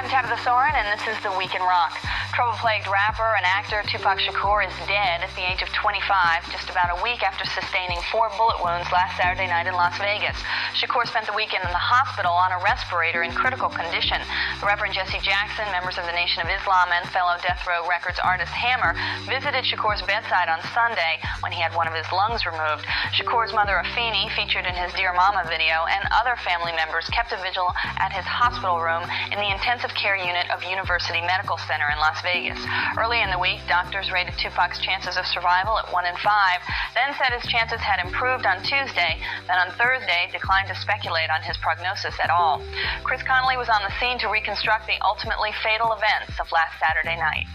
I'm Tabitha Soren, and this is The Week in Rock. Trouble-plagued rapper and actor Tupac Shakur is dead at the age of 25, just about a week after sustaining 4 bullet wounds last Saturday night in Las Vegas. Shakur spent the weekend in the hospital on a respirator in critical condition. The Reverend Jesse Jackson, members of the Nation of Islam, and fellow Death Row Records artist Hammer visited Shakur's bedside on Sunday when he had one of his lungs removed. Shakur's mother, Afeni, featured in his Dear Mama video, and other family members kept a vigil at his hospital room in the intensive care unit of University Medical Center in Las Vegas. Early in the week, doctors rated Tupac's chances of survival at 1 in 5, then said his chances had improved on Tuesday, then on Thursday declined to speculate on his prognosis at all. Chris Connolly was on the scene to reconstruct the ultimately fatal events of last Saturday night.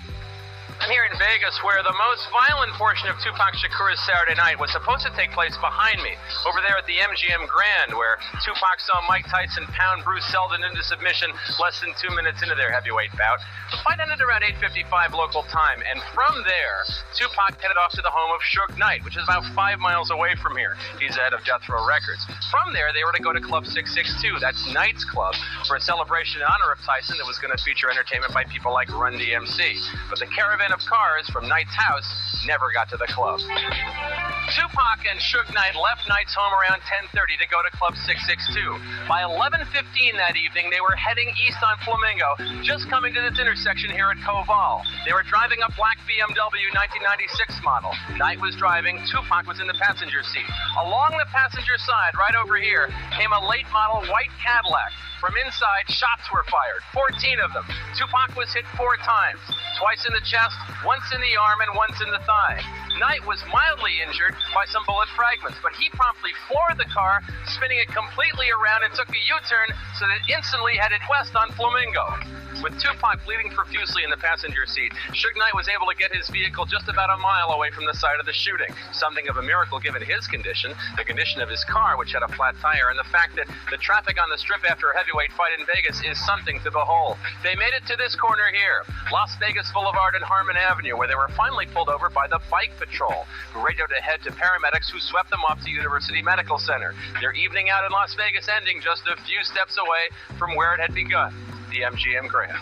I'm here in Vegas, where the most violent portion of Tupac Shakur's Saturday night was supposed to take place behind me, over there at the MGM Grand, where Tupac saw Mike Tyson pound Bruce Seldon into submission less than 2 minutes into their heavyweight bout. The fight ended around 8:55 local time, and from there, Tupac headed off to the home of Suge Knight, which is about 5 miles away from here. He's the head of Death Row Records. From there, they were to go to Club 662, that's Knight's club, for a celebration in honor of Tyson that was going to feature entertainment by people like Run DMC. But the caravan of cars from Knight's house never got to the club. Tupac and Suge Knight left Knight's home around 10:30 to go to Club 662. By 11:15 that evening, they were heading east on Flamingo, just coming to this intersection here at Koval. They were driving a black BMW 1996 model. Knight was driving, Tupac was in the passenger seat. Along the passenger side, right over here, came a late model white Cadillac. From inside, shots were fired, 14 of them. Tupac was hit 4 times, twice in the chest, once in the arm, and once in the thigh. Knight was mildly injured by some bullet fragments, but he promptly floored the car, spinning it completely around and took a U-turn so that it instantly headed west on Flamingo. With Tupac bleeding profusely in the passenger seat, Suge Knight was able to get his vehicle just about a mile away from the site of the shooting. Something of a miracle given his condition, the condition of his car, which had a flat tire, and the fact that the traffic on the strip after a heavyweight fight in Vegas is something to behold. They made it to this corner here, Las Vegas Boulevard and Harmon Avenue, where they were finally pulled over by the Bike Patrol, who radioed ahead to paramedics who swept them off to University Medical Center. Their evening out in Las Vegas ending just a few steps away from where it had begun, the MGM Grand.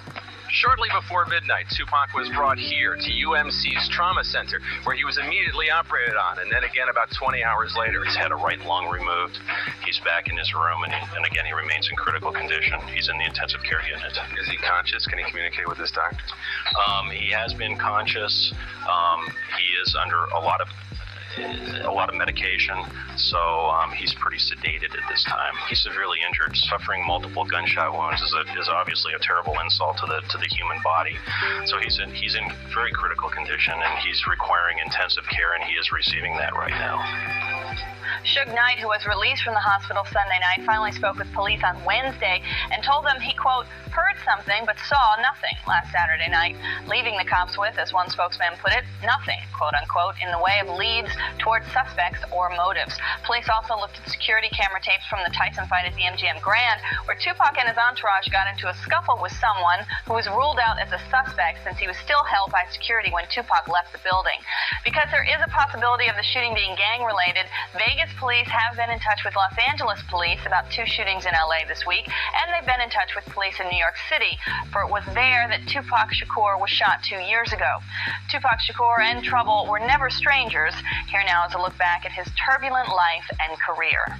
Shortly before midnight, Tupac was brought here to UMC's trauma center, where he was immediately operated on, and then again about 20 hours later. He's had a right lung removed. He's back in his room, and again, he remains in critical condition. He's in the intensive care unit. Is he conscious? Can he communicate with his doctor? He has been conscious. He is under a lot of medication, so he's pretty sedated at this time. He's severely injured. Suffering multiple gunshot wounds is obviously a terrible insult to the human body. So he's in very critical condition, and he's requiring intensive care, and he is receiving that right now. Suge Knight, who was released from the hospital Sunday night, finally spoke with police on Wednesday and told them he, quote, heard something but saw nothing last Saturday night, leaving the cops with, as one spokesman put it, nothing, quote unquote, in the way of leads towards suspects or motives. Police also looked at security camera tapes from the Tyson fight at the MGM Grand, where Tupac and his entourage got into a scuffle with someone who was ruled out as a suspect since he was still held by security when Tupac left the building. Because there is a possibility of the shooting being gang-related, Vegas police have been in touch with Los Angeles police about 2 shootings in LA this week, and they've been in touch with police in New York City, for it was there that Tupac Shakur was shot 2 years ago. Tupac Shakur and Trouble were never strangers. Here now is a look back at his turbulent life and career.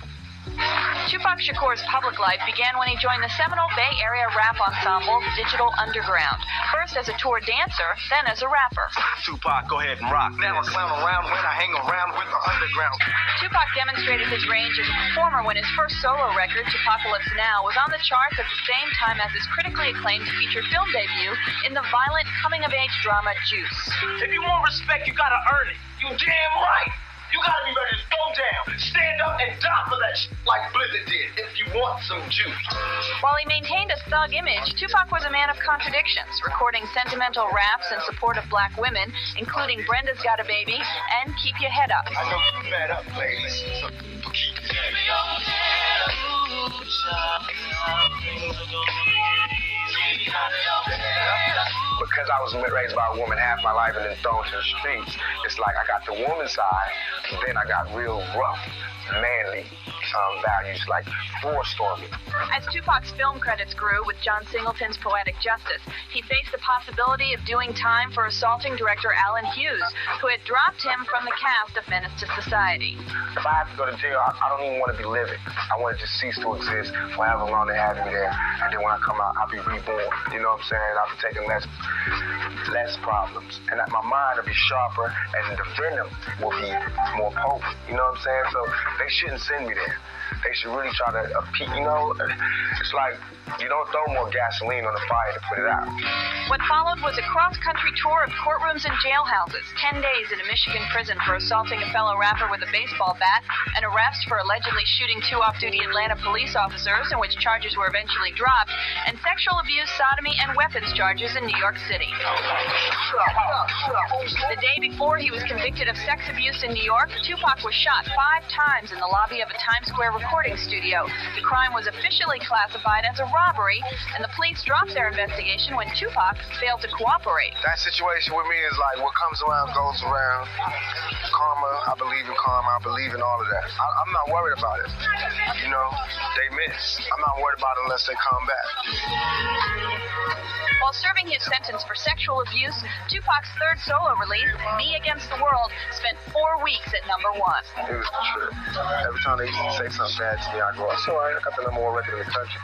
Tupac Shakur's public life began when he joined the seminal Bay Area rap ensemble Digital Underground, first as a tour dancer, then as a rapper. Tupac, go ahead and rock. Never clown around when I hang around with the underground. Tupac demonstrated his range as a performer when his first solo record, Tupacalypse Now, was on the charts at the same time as his critically acclaimed feature film debut in the violent coming-of-age drama Juice. If you want respect, you gotta earn it. You damn right. You gotta be ready to throw down, stand up, and die for that shit like Blizzard did, if you want some juice. While he maintained a thug image, Tupac was a man of contradictions, recording sentimental raps in support of black women, including Brenda's Got a Baby and Keep Your Head Up. I know you fed up, lady. So keep your head up. Because I was raised by a woman half my life and then thrown to the streets, it's like I got the woman side, and then I got real rough. manly values, like forestorming. As Tupac's film credits grew with John Singleton's Poetic Justice, he faced the possibility of doing time for assaulting director Alan Hughes, who had dropped him from the cast of Menace to Society. If I have to go to jail, I don't even want to be living. I want to just cease to exist for however long they have me there. And then when I come out, I'll be reborn. You know what I'm saying? I'll be taking less problems. And my mind will be sharper, and the venom will be more potent. You know what I'm saying? So they shouldn't send me there. They should really try to, it's like you don't throw more gasoline on the fire to put it out. What followed was a cross-country tour of courtrooms and jailhouses, 10 days in a Michigan prison for assaulting a fellow rapper with a baseball bat, an arrest for allegedly shooting 2 off-duty Atlanta police officers, in which charges were eventually dropped, and sexual abuse, sodomy, and weapons charges in New York City. The day before he was convicted of sex abuse in New York, Tupac was shot 5 times in the lobby of a Times Square recording studio. The crime was officially classified as a robbery, and the police dropped their investigation when Tupac failed to cooperate. That situation with me is like what comes around goes around. Karma, I believe in karma, I believe in all of that. I'm not worried about it. You know, they miss. I'm not worried about it unless they come back. While serving his sentence for sexual abuse, Tupac's third solo release, Me Against the World, spent 4 weeks at #1. It was a trip. Every time they used to say something bad to me, I go, it's all right, I got the #1 record in the country.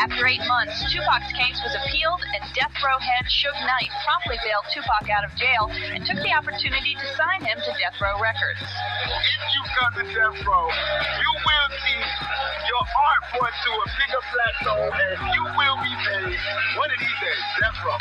After 8 months, Tupac's case was appealed, and death row head Suge Knight promptly bailed Tupac out of jail and took the opportunity to sign him to Death Row Records. If you come to death row, you will see your art point to a bigger plateau, and you will be paid one of these days, death row.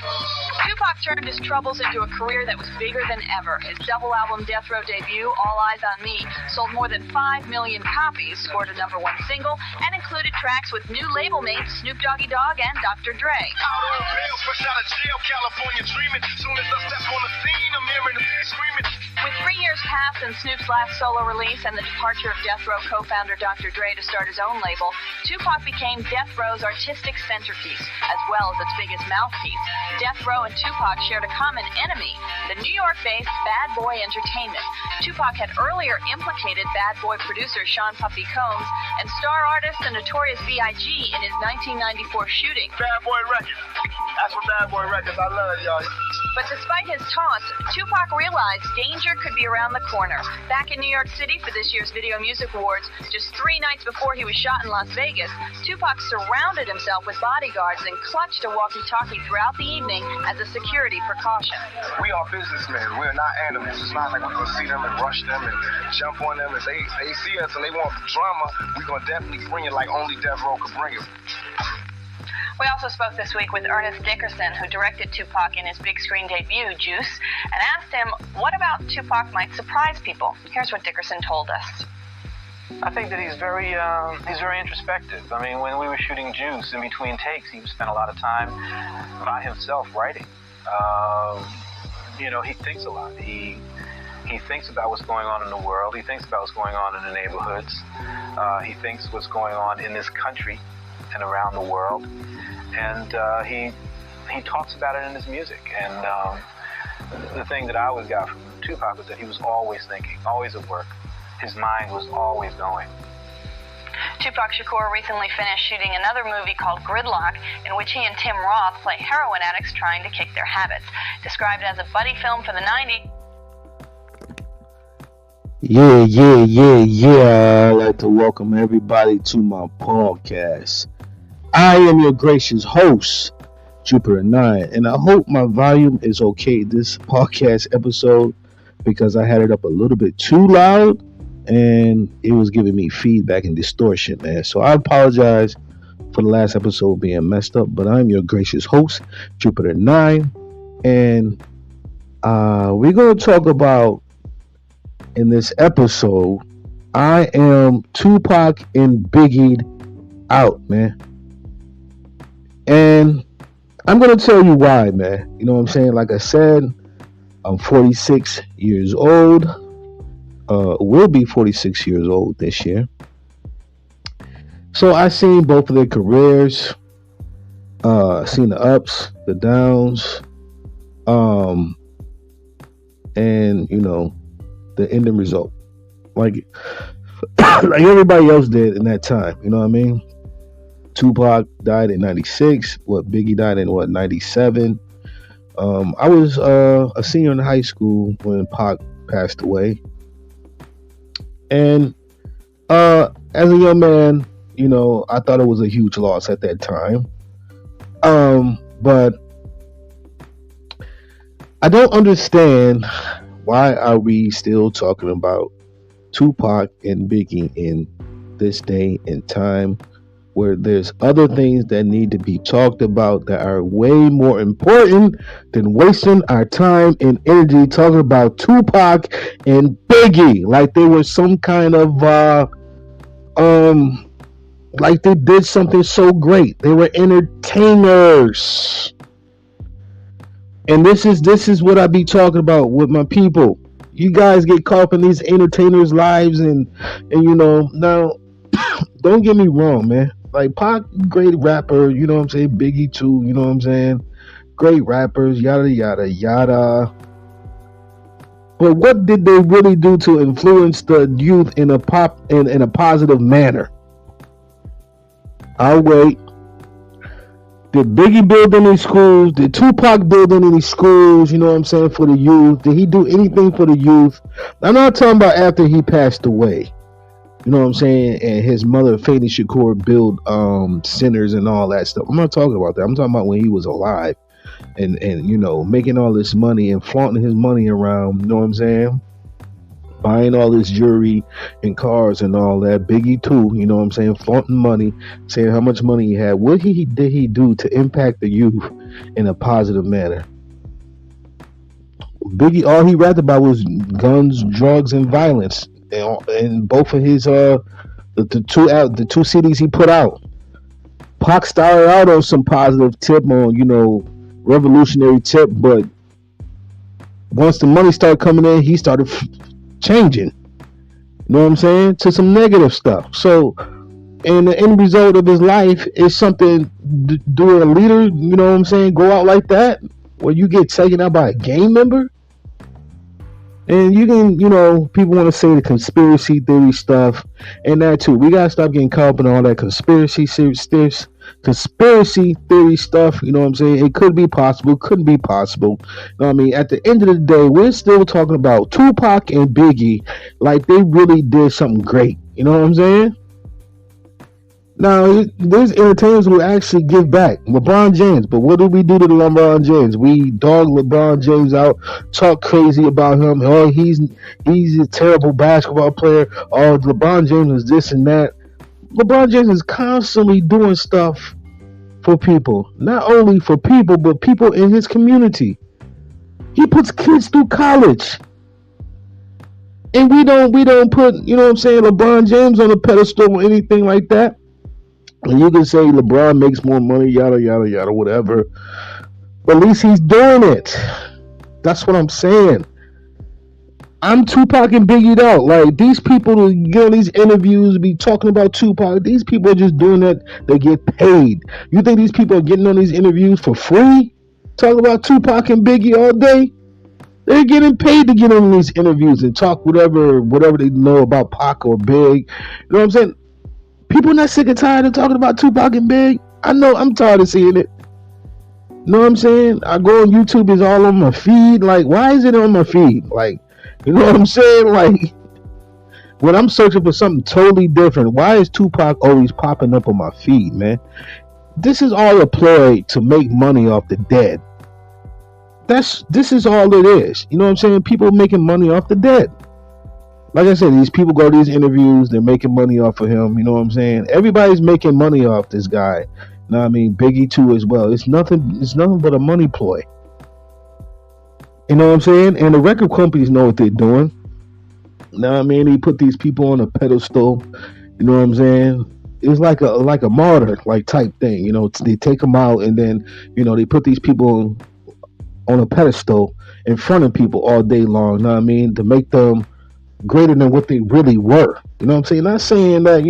Tupac turned his troubles into a career that was bigger than ever. His double album Death Row debut, All Eyes on Me, sold more than 5 million copies, scored a #1 single, and included tracks with new label mates Snoop Dogg and Dr. Dre. Out on bail, fresh out of jail, California dreaming. Soon as I step on the scene, I'm hearing them screaming. With 3 years past since Snoop's last solo release and the departure of Death Row co-founder Dr. Dre to start his own label, Tupac became Death Row's artistic centerpiece, as well as its biggest mouthpiece. Death Row and Tupac shared a common enemy, the New York-based Bad Boy Entertainment. Tupac had earlier implicated Bad Boy producer Sean Puffy Combs and star artist the Notorious B.I.G. in his 1994 shooting. Bad Boy Records. That's what Bad Boy Records. I love y'all. But despite his taunts, Tupac realized danger could be around the corner. Back in New York City for this year's Video Music Awards, just 3 nights before he was shot in Las Vegas, Tupac surrounded himself with bodyguards and clutched a walkie-talkie throughout the evening as a security precaution. We are businessmen. We're not animals. It's not like we're going to see them and rush them and jump on them. If they see us and they want drama, we're going to definitely bring it like only Death Row could bring it. We also spoke this week with Ernest Dickerson, who directed Tupac in his big screen debut, Juice, and asked him what about Tupac might surprise people. Here's what Dickerson told us. I think that he's very introspective. I mean, when we were shooting Juice, in between takes, he spent a lot of time by himself writing. He thinks a lot. He thinks about what's going on in the world. He thinks about what's going on in the neighborhoods. He thinks what's going on in this country and around the world. And he talks about it in his music. And the thing that I always got from Tupac was that he was always thinking, always at work. His mind was always going. Tupac Shakur recently finished shooting another movie called Gridlock, in which he and Tim Roth play heroin addicts trying to kick their habits. Described as a buddy film for the 90s. Yeah. I'd like to welcome everybody to my podcast. I am your gracious host, Jupiter 9, and I hope my volume is okay this podcast episode because I had it up a little bit too loud and it was giving me feedback and distortion, man. So I apologize for the last episode being messed up, but I'm your gracious host, Jupiter 9, and we're going to talk about, in this episode, I am Tupac and Biggie'd out, man. And I'm going to tell you why, man. You know what I'm saying? Like I said, I'm 46 years old. Will be 46 years old this year. So I seen both of their careers. Seen the ups, the downs. And, the ending result. Like, like everybody else did in that time. You know what I mean? Tupac died in '96. Biggie died in '97. I was a senior in high school when Pac passed away, and as a young man, I thought it was a huge loss at that time. But I don't understand why are we still talking about Tupac and Biggie in this day and time, where there's other things that need to be talked about that are way more important than wasting our time and energy talking about Tupac and Biggie like they were some kind of like they did something so great. They were entertainers. And this is what I be talking about with my people. You guys get caught up in these entertainers' lives and now don't get me wrong, man. Like Pac, great rapper, you know what I'm saying? Biggie too, you know what I'm saying? Great rappers, yada yada yada. But what did they really do to influence the youth in a positive manner? I'll wait. Did Biggie build any schools? Did Tupac build any schools, you know what I'm saying, for the youth? Did he do anything for the youth? I'm not talking about after he passed away. You know what I'm saying? And his mother, Fannie Shakur, built centers and all that stuff. I'm not talking about that. I'm talking about when he was alive and making all this money and flaunting his money around, you know what I'm saying? Buying all this jewelry and cars and all that. Biggie too, you know what I'm saying? Flaunting money, saying how much money he had. What did he do to impact the youth in a positive manner? Biggie, all he rapped about was guns, drugs, and violence. And both of his the two CDs he put out. Pac started out on some positive tip on revolutionary tip, but once the money started coming in, he started changing. You know what I'm saying? To some negative stuff. So, and the end result of his life is something. Do a leader, you know what I'm saying, go out like that, where you get taken out by a gang member? And you can, people want to say the conspiracy theory stuff and that too. We got to stop getting caught up in all that conspiracy theory stuff. You know what I'm saying? It could be possible, couldn't be possible. You know what I mean? At the end of the day, we're still talking about Tupac and Biggie like they really did something great. You know what I'm saying? Now, there's entertainers who actually give back. LeBron James. But what do we do to LeBron James? We dog LeBron James out, talk crazy about him. Oh, he's a terrible basketball player. Oh, LeBron James is this and that. LeBron James is constantly doing stuff for people. Not only for people, but people in his community. He puts kids through college. And we don't put, you know what I'm saying, LeBron James on a pedestal or anything like that. And you can say LeBron makes more money, yada, yada, yada, whatever. But at least he's doing it. That's what I'm saying. I'm Tupac and Biggie'd out. Like, these people who get on these interviews, be talking about Tupac, these people are just doing that. They get paid. You think these people are getting on these interviews for free? Talking about Tupac and Biggie all day? They're getting paid to get on these interviews and talk whatever they know about Pac or Big. You know what I'm saying? People not sick and tired of talking about Tupac and Big. I know, I'm tired of seeing it. You know what I'm saying? I go on YouTube, it's all on my feed. Like, why is it on my feed? Like, you know what I'm saying? Like, when I'm searching for something totally different, why is Tupac always popping up on my feed, man? This is all a ploy to make money off the dead. This is all it is. You know what I'm saying? People making money off the dead. Like I said, these people go to these interviews, they're making money off of him, you know what I'm saying? Everybody's making money off this guy. You know what I mean? Biggie too as well. It's nothing but a money ploy. You know what I'm saying? And the record companies know what they're doing. You know what I mean? They put these people on a pedestal, you know what I'm saying? It's like a martyr like type thing, you know. They take them out and then, they put these people on a pedestal in front of people all day long, you know what I mean? To make them greater than what they really were. You know what I'm saying? Not saying that,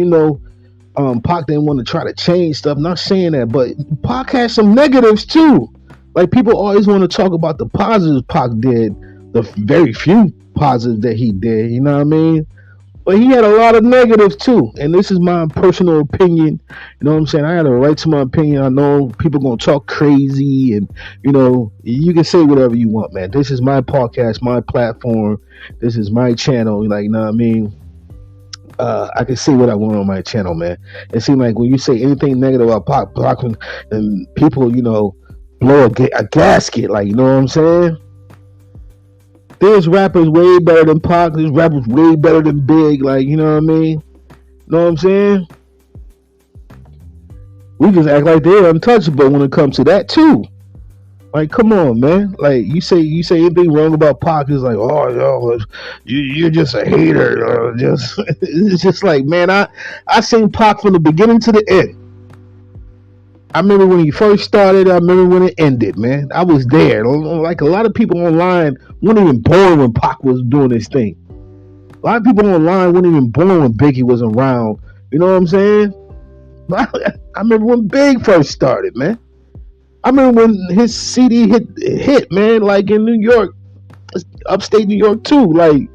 Pac didn't want to try to change stuff. Not saying that, but Pac has some negatives too. Like, people always want to talk about the positives Pac did, the very few positives that he did, you know what I mean? But he had a lot of negatives too. And this is my personal opinion. You know what I'm saying? I had a right to my opinion. I know people gonna talk crazy and you can say whatever you want, man. This is my podcast, my platform. This is my channel. Like, you know what I mean? I can say what I want on my channel, man. It seems like when you say anything negative about Pac and people, blow a gasket, like, you know what I'm saying? There's rappers way better than Pac. There's rappers way better than Big. Like, you know what I mean? Know what I'm saying? We just act like they're untouchable when it comes to that too. Like, come on, man. Like, you say anything wrong about Pac, it's like, oh, yo, you're just a hater. It's just like, man, I seen Pac from the beginning to the end. I remember when he first started. I remember when it ended, man. I was there. Like, a lot of people online weren't even born when Pac was doing this thing. A lot of people online weren't even born when Biggie was around. You know what I'm saying? I remember when Big first started, man. I remember when his CD hit, man, like in New York, upstate New York too. Like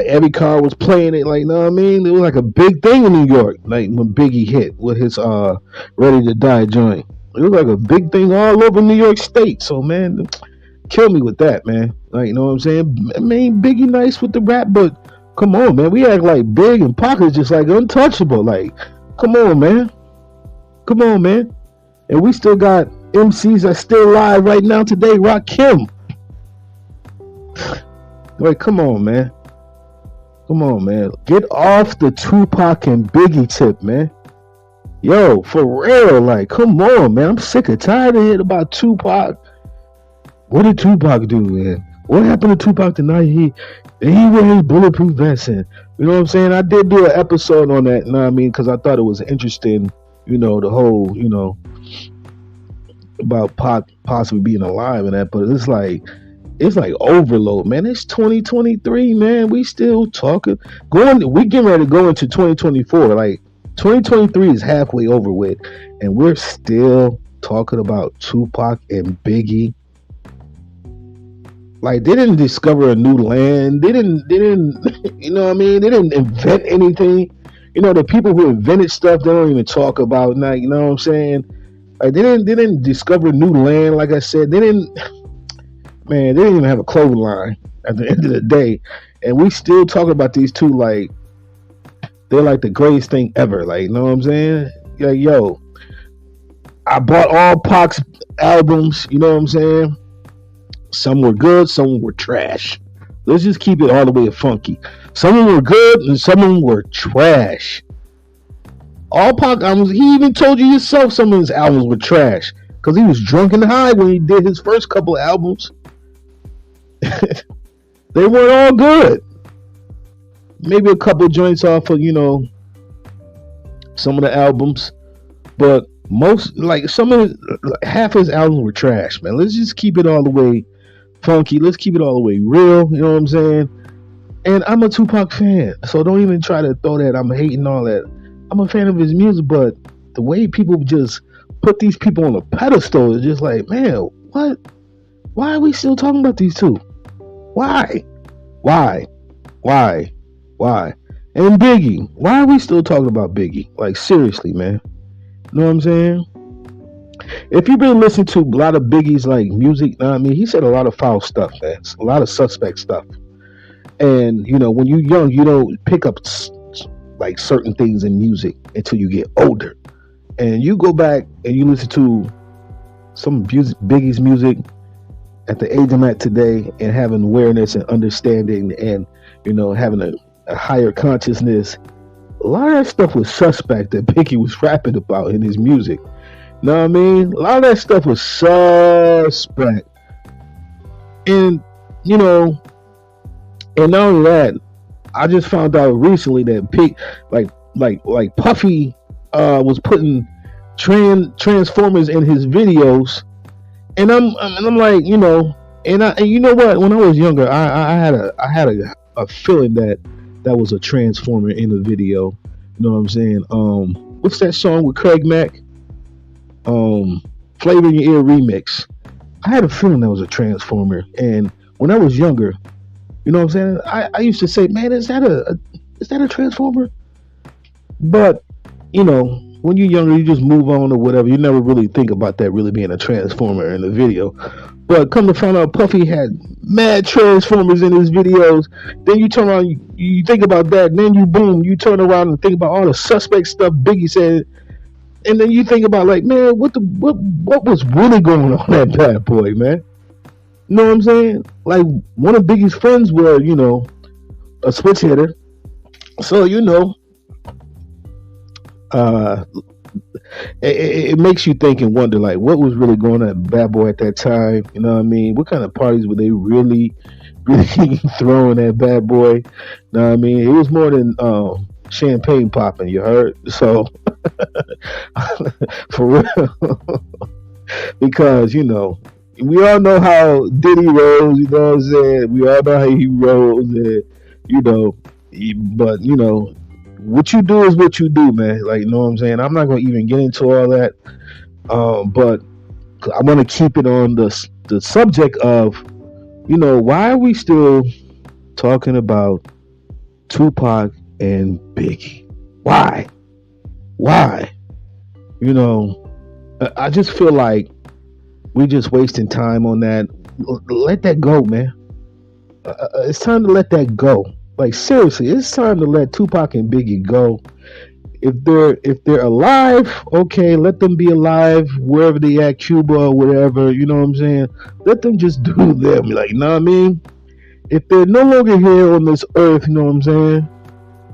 every car was playing it, like, you know what I mean? It was like a big thing in New York, like when Biggie hit with his Ready to Die joint. It was like a big thing all over New York State. So, man, kill me with that, man. Like, you know what I'm saying? I mean, Biggie nice with the rap, but come on, man. We act like Big and Pac is just like untouchable. Like, come on, man. Come on, man. And we still got MCs that still alive right now today. Rakim. Like, come on, man. Come on, man. Get off the Tupac and Biggie tip, man. Yo, for real. Like, come on, man. I'm sick and tired of hearing about Tupac. What did Tupac do, man? What happened to Tupac tonight? He wore his bulletproof vest in. You know what I'm saying? I did do an episode on that, you know what I mean? Because I thought it was interesting, the whole, about Pac possibly being alive and that. But it's like overload, man. It's 2023, man. We still talking. We getting ready to go into 2024. Like, 2023 is halfway over with, and we're still talking about Tupac and Biggie. Like, they didn't discover a new land. They didn't, you know what I mean? They didn't invent anything. The people who invented stuff, they don't even talk about now. You know what I'm saying? Like, they didn't discover new land. Like I said, they didn't even have a clothing line at the end of the day. And we still talking about these two like they're like the greatest thing ever. Like, you know what I'm saying? Like, yo, I bought all Pac's albums, you know what I'm saying? Some were good, some were trash. Let's just keep it all the way funky. Some of them were good and some of them were trash. All Pac albums, he even told you yourself some of his albums were trash. Because he was drunk and high when he did his first couple of albums. They weren't all good. Maybe a couple joints off of, some of the albums. But half his albums were trash, man. Let's just keep it all the way funky. Let's keep it all the way real. You know what I'm saying? And I'm a Tupac fan. So don't even try to throw that I'm hating all that. I'm a fan of his music, but the way people just put these people on a pedestal is just like, man, what? Why are we still talking about these two? Why? And Biggie, why are we still talking about Biggie? Like, seriously, man. You know what I'm saying? If you've been listening to a lot of Biggie's like music, you know what I mean, he said a lot of foul stuff, man. A lot of suspect stuff. And when you're young, you don't pick up like certain things in music until you get older. And you go back and you listen to some Biggie's music at the age I'm at today and having awareness and understanding and, having a higher consciousness. A lot of that stuff was suspect that Biggie was rapping about in his music. You know what I mean? A lot of that stuff was suspect. And, and not only that, I just found out recently that like Puffy was putting Transformers in his videos, and I'm like, and you know what? When I was younger, I had a feeling that was a Transformer in the video. You know what I'm saying? What's that song with Craig Mack? Flavor in Your Ear remix. I had a feeling that was a Transformer, and when I was younger, you know what I'm saying? I used to say, man, is that is that a transformer? But you know, when you're younger, you just move on or whatever. You never really think about that really being a transformer in the video. But come to find out, Puffy had mad transformers in his videos. Then you turn around, you think about that, and then you turn around and think about all the suspect stuff Biggie said, and then you think about like, man, what was really going on that Bad Boy, man? You know what I'm saying? Like one of Biggie's friends were, a switch hitter, so it makes you think and wonder, like, what was really going on at Bad Boy at that time? You know what I mean? What kind of parties were they really throwing at Bad Boy? You know what I mean? It was more than champagne popping, you heard? So, for real. Because, we all know how Diddy rolls, you know what I'm saying? We all know how he rolls, and, but, what you do is what you do, man. Like, you know what I'm saying? I'm not going to even get into all that. But I want to keep it on the subject of, why are we still talking about Tupac and Biggie? Why? I just feel like we're just wasting time on that. Let that go, man. It's time to let that go. Like, seriously, it's time to let Tupac and Biggie go. If they're alive, okay, let them be alive wherever they at, Cuba or whatever, you know what I'm saying? Let them just do them. Like, you know what I mean? If they're no longer here on this earth, you know what I'm saying?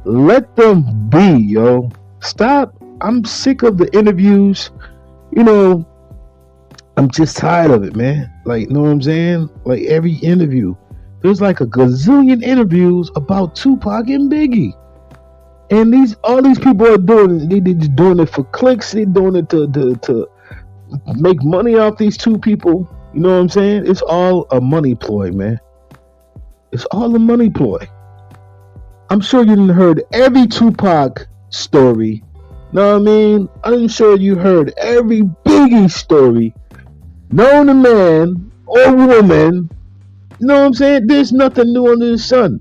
Let them be, yo. Stop. I'm sick of the interviews. I'm just tired of it, man. Like, you know what I'm saying? Like, every interview. There's like a gazillion interviews about Tupac and Biggie. And all these people are doing it. They're just doing it for clicks. They're doing it to make money off these two people. You know what I'm saying? It's all a money ploy, man. It's all a money ploy. I'm sure you didn't heard every Tupac story. Know what I mean? I'm sure you heard every Biggie story. Known a man or woman. You know what I'm saying? There's nothing new under the sun.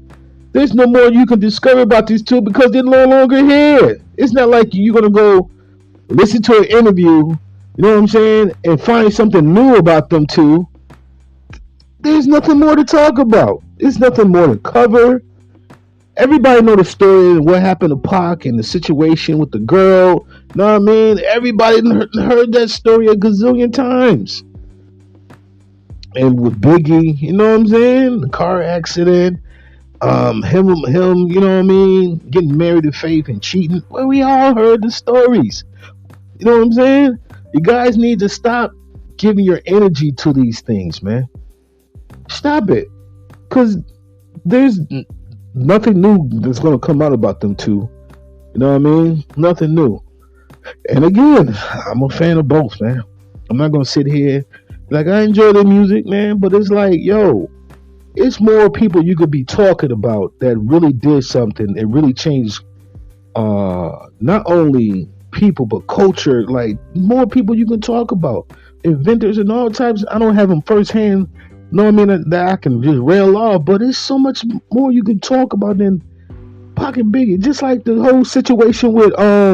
There's no more you can discover about these two because they're no longer here. It's not like you're going to go listen to an interview, you know what I'm saying, and find something new about them two. There's nothing more to talk about. There's nothing more to cover. Everybody know the story and what happened to Pac and the situation with the girl. You know what I mean? Everybody heard that story a gazillion times. And with Biggie, you know what I'm saying? The car accident, him, you know what I mean? Getting married to Faith and cheating. Well, we all heard the stories. You know what I'm saying? You guys need to stop giving your energy to these things, man. Stop it. Because there's nothing new that's going to come out about them two. You know what I mean? Nothing new. And again, I'm a fan of both, man. I'm not going to sit here. Like, I enjoy their music, man, but it's like, yo, it's more people you could be talking about that really did something and really changed not only people, but culture. Like, more people you can talk about. Inventors and all types. I don't have them firsthand, you know what I mean, that I can just rail off, but it's so much more you can talk about than Pac and Biggie. Just like the whole situation with Ja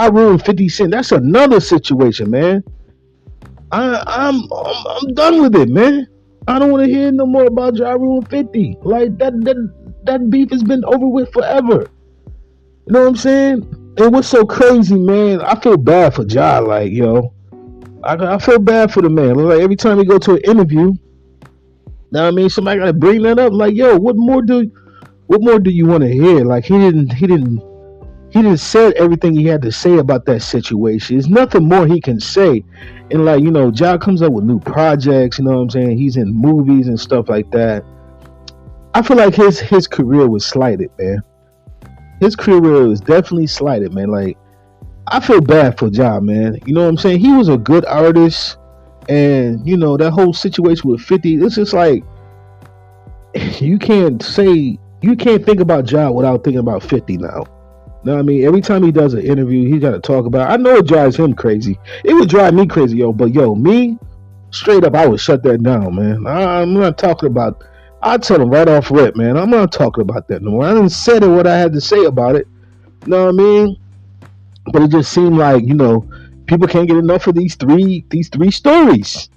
Rule and 50 Cent. That's another situation, man. I'm done with it, man. I don't want to hear no more about Ja Rule and 50. Like, that beef has been over with forever. You know what I'm saying? And what's so crazy, man, I feel bad for Ja. Like, yo, I feel bad for the man. Like, every time we go to an interview, know what I mean, somebody gotta bring that up. Like, yo, what more do you want to hear? Like, he didn't say everything he had to say about that situation. There's nothing more he can say. And like, Ja comes up with new projects, you know what I'm saying? He's in movies and stuff like that. I feel like his career was slighted, man. His career was definitely slighted, man. Like, I feel bad for Ja, man. You know what I'm saying? He was a good artist. And, that whole situation with 50, it's just like, you can't think about Ja without thinking about 50 now. Know what I mean? Every time he does an interview, he got to talk about. I know it drives him crazy. It would drive me crazy, yo. But yo, me, straight up, I would shut that down, man. I'm not talking about. I tell them right off rip, man. I'm not talking about that no more. I didn't say what I had to say about it. You know what I mean? But it just seemed like, people can't get enough of these three stories.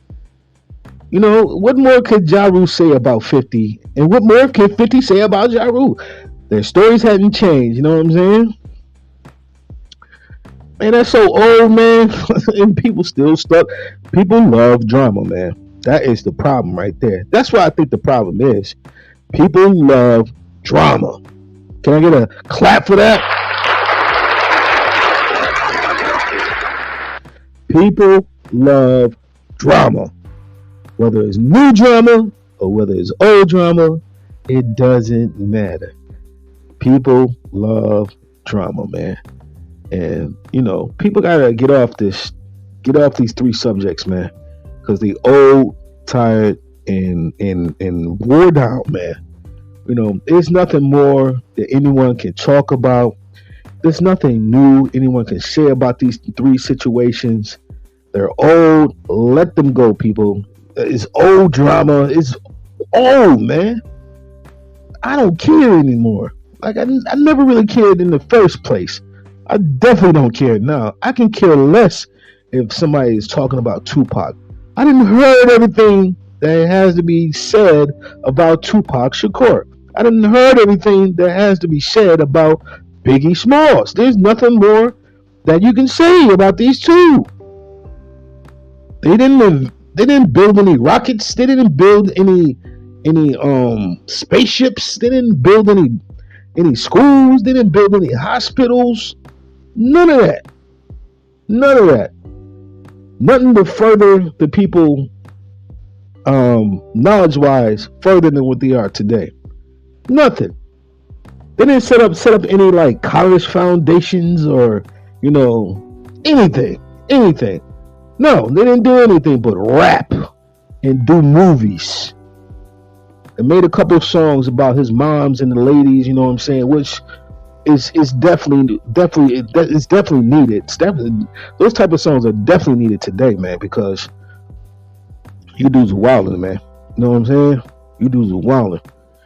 What more could Ja Rule say about 50? And what more can 50 say about Ja Rule? Their stories hadn't changed, you know what I'm saying? Man, that's so old, man. And people still stuck. People love drama, man. That is the problem right there. That's what I think the problem is. People love drama. Can I get a clap for that? People love drama. Whether it's new drama or whether it's old drama, it doesn't matter. People love drama, man. And, people gotta get off these three subjects, man. Because they old, tired, and wore down, man. There's nothing more that anyone can talk about. There's nothing new anyone can say about these three situations. They're old. Let them go, people. It's old drama. It's old, man. I don't care anymore. Like, I never really cared in the first place. I definitely don't care now. I can care less if somebody is talking about Tupac. I didn't heard everything that has to be said about Tupac Shakur. I didn't heard everything that has to be said about Biggie Smalls. There's nothing more that you can say about these two. They didn't build any rockets. They didn't build any spaceships. They didn't build any schools. They didn't build any hospitals. None of that. Nothing to further the people, knowledge-wise, further than what they are today. Nothing. They didn't set up any like college foundations or anything. No, they didn't do anything but rap and do movies. They made a couple of songs about his moms and the ladies, which is definitely needed. Those type of songs are definitely needed today, man, because you dudes are wilding, man. You know what I'm saying? You dudes are wilding.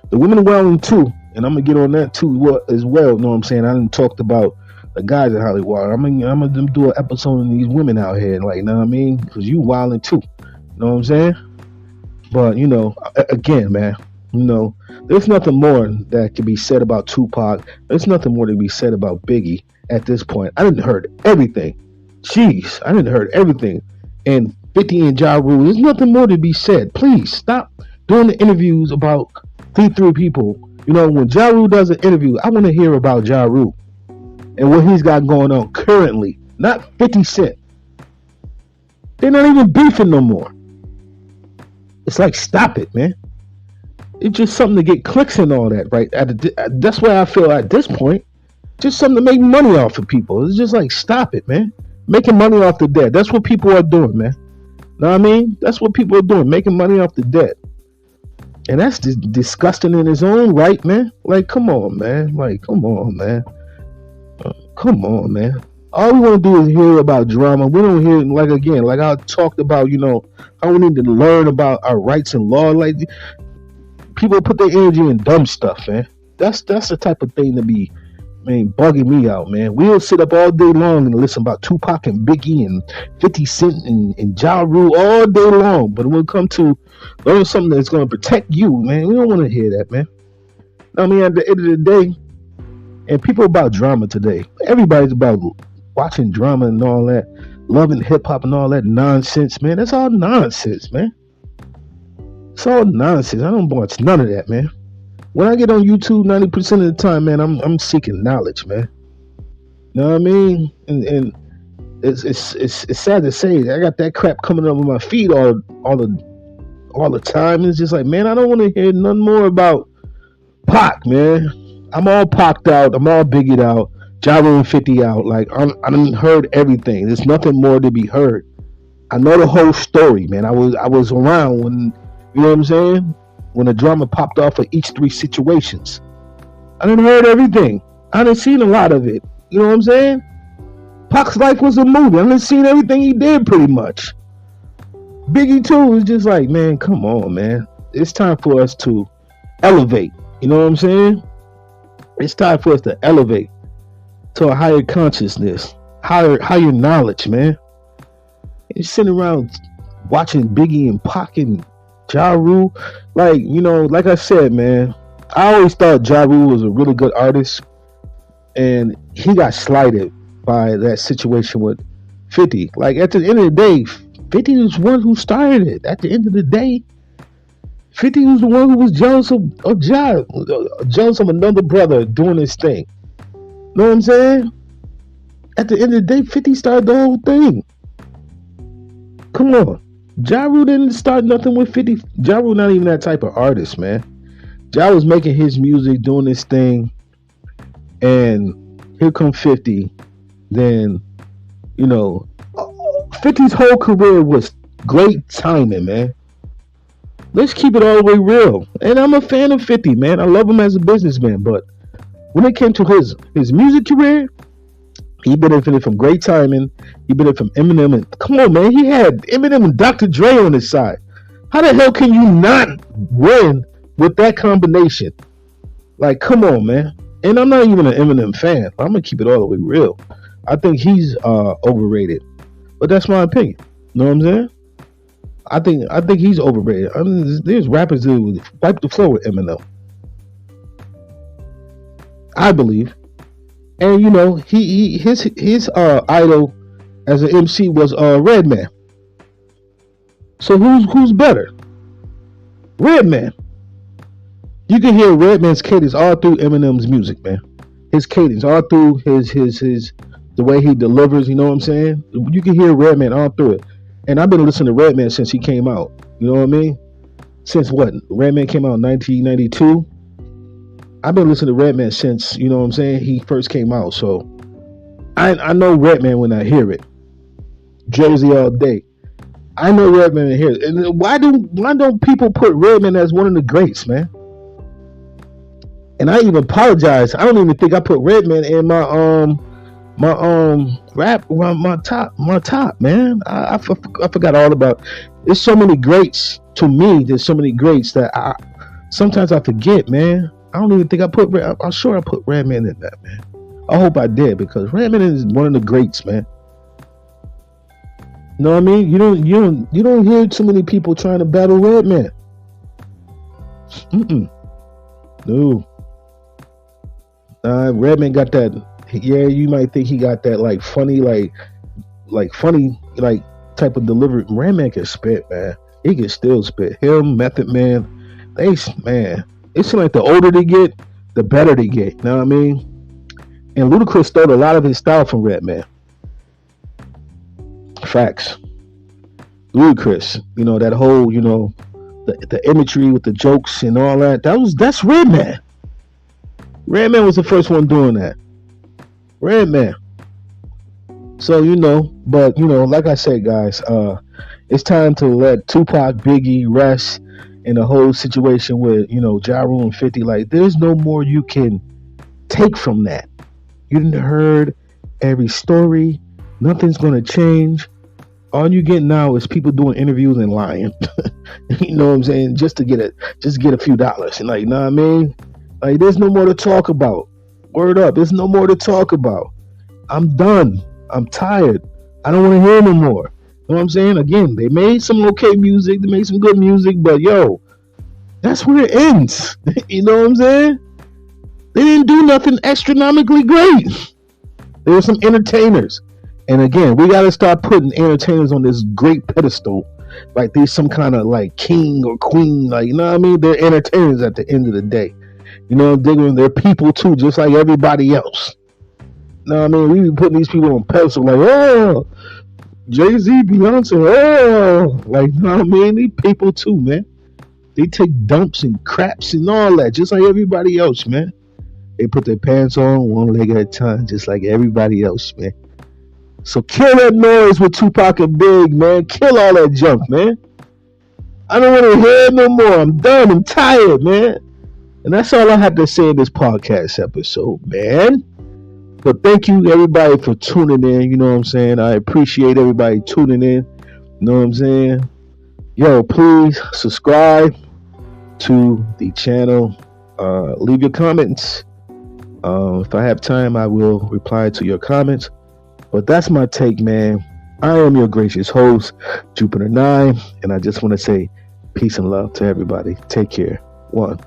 The women are wilding too, and I'm gonna get on that too as well. You know what I'm saying? I done talked about the guys in Hollywood. I'm gonna do an episode on these women out here, like, you know what I mean? Because you wilding too. You know what I'm saying? But again, man. There's nothing more that can be said about Tupac. There's nothing more to be said about Biggie at this point. I didn't heard everything. Jeez, I didn't heard everything. And 50 and Ja Rule, there's nothing more to be said. Please stop doing the interviews about these three people. When Ja Rule does an interview, I want to hear about Ja Rule and what he's got going on currently, not 50 Cent. They're not even beefing no more. It's like, stop it, man. It's just something to get clicks and all that, right? That's why I feel at this point, just something to make money off of people. It's just like, stop it, man. Making money off the dead. That's what people are doing, man. Know what I mean? That's what people are doing, making money off the dead. And that's disgusting in its own right, man. Like, come on, man. Come on, man. All we want to do is hear about drama. We don't hear, like I talked about, how we need to learn about our rights and law. Like, people put their energy in dumb stuff, man. That's the type of thing to be, bugging me out, man. We'll sit up all day long and listen about Tupac and Biggie and 50 Cent and Ja Rule all day long. But when it comes to learning something that's going to protect you, man, we don't want to hear that, man. At the end of the day, and people about drama today. Everybody's about watching drama and all that, loving hip-hop and all that nonsense, man. That's all nonsense, man. It's all nonsense. I don't watch none of that, man. When I get on YouTube, 90% of the time, man, I'm seeking knowledge, man. You know what I mean? And it's sad to say I got that crap coming up on my feed all the time. It's just like, man, I don't want to hear nothing more about Pac, man. I'm all Pac'd out. I'm all Biggie'd out. Ja Rule and 50 out. Like, I done heard everything. There's nothing more to be heard. I know the whole story, man. I was around when, you know what I'm saying? When the drama popped off of each three situations. I done heard everything. I done seen a lot of it. You know what I'm saying? Pac's life was a movie. I done seen everything he did pretty much. Biggie too is just like, man, come on, man. It's time for us to elevate. You know what I'm saying? It's time for us to elevate to a higher consciousness, higher knowledge, man. And sitting around watching Biggie and Pac and Ja Rule, like, you know, like I said, man, I always thought Ja Rule was a really good artist, and he got slighted by that situation with 50. Like, at the end of the day, 50 was one who started it. At the end of the day, 50 was the one who was jealous of Ja, jealous of another brother doing his thing. Know what I'm saying? At the end of the day, 50 started the whole thing. Come on. Ja Rule didn't start nothing with 50. Ja Rule not even that type of artist, man. Ja was making his music, doing his thing, and here come 50. Then, you know, 50's whole career was great timing, man. Let's keep it all the way real. And I'm a fan of 50, man. I love him as a businessman, but when it came to his music career, he benefited from great timing. He benefited from Eminem. And come on, man, he had Eminem and Dr. Dre on his side. How the hell can you not win with that combination? Like, come on, man. And I'm not even an Eminem fan. I'm gonna keep it all the way real. I think he's overrated, but that's my opinion. Know what I'm saying? I think he's overrated. I mean, there's rappers that would wipe the floor with Eminem, I believe. And you know, his idol as an MC was Redman. So who's better? Redman. You can hear Redman's cadence all through Eminem's music, man. His cadence all through his the way he delivers. You know what I'm saying? You can hear Redman all through it. And I've been listening to Redman since he came out. You know what I mean? Since what? Redman came out in 1992. I've been listening to Redman since, you know what I'm saying, he first came out. So I know Redman when I hear it. Jersey all day. I know Redman when I hear it. And why don't people put Redman as one of the greats, man? And I even apologize. I don't even think I put Redman in my top, man. I forgot all about. There's so many greats to me. There's so many greats that sometimes I forget, man. I don't even think I put. I'm sure I put Redman in that, man. I hope I did, because Redman is one of the greats, man. You know what I mean? You don't hear too many people trying to battle Redman. No. Redman got that. Yeah, you might think he got that like funny type of delivery. Redman can spit, man. He can still spit. Him, Method Man, man. It seems like the older they get, the better they get. You know what I mean? And Ludacris stole a lot of his style from Redman. Facts. Ludacris, you know, that whole, you know, the imagery with the jokes and all that. That's Redman. Redman was the first one doing that. Redman. So, you know, but, you know, like I said, guys, it's time to let Tupac, Biggie rest in the whole situation with, you know, Ja Rule and 50. Like, there's no more you can take from that. You didn't heard every story. Nothing's going to change. All you get now is people doing interviews and lying. You know what I'm saying? Just to get a few dollars. And like, you know what I mean? Like, there's no more to talk about. Word up. There's no more to talk about. I'm done. I'm tired. I don't want to hear no more. You know what I'm saying? Again, they made some okay music. They made some good music. But, yo, that's where it ends. You know what I'm saying? They didn't do nothing astronomically great. There were some entertainers. And, again, we got to start putting entertainers on this great pedestal. Like they're some kind of, like, king or queen. Like, you know what I mean? They're entertainers at the end of the day. You know, they're people, too, just like everybody else. You know what I mean? We be putting these people on pedestal like, oh, Jay-Z, Beyonce, oh. Like, you know what I mean? These people, too, man. They take dumps and craps and all that, just like everybody else, man. They put their pants on one leg at a time, just like everybody else, man. So kill that noise with Tupac and Big, man. Kill all that junk, man. I don't want to hear it no more. I'm done. I'm tired, man. And that's all I have to say in this podcast episode, man. But thank you, everybody, for tuning in. You know what I'm saying? I appreciate everybody tuning in. You know what I'm saying? Yo, please subscribe. to the channel. Leave your comments. If I have time, I will reply to your comments. But that's my take, man. I am your gracious host, Jupiter 9, and I just want to say peace and love to everybody. Take care. One.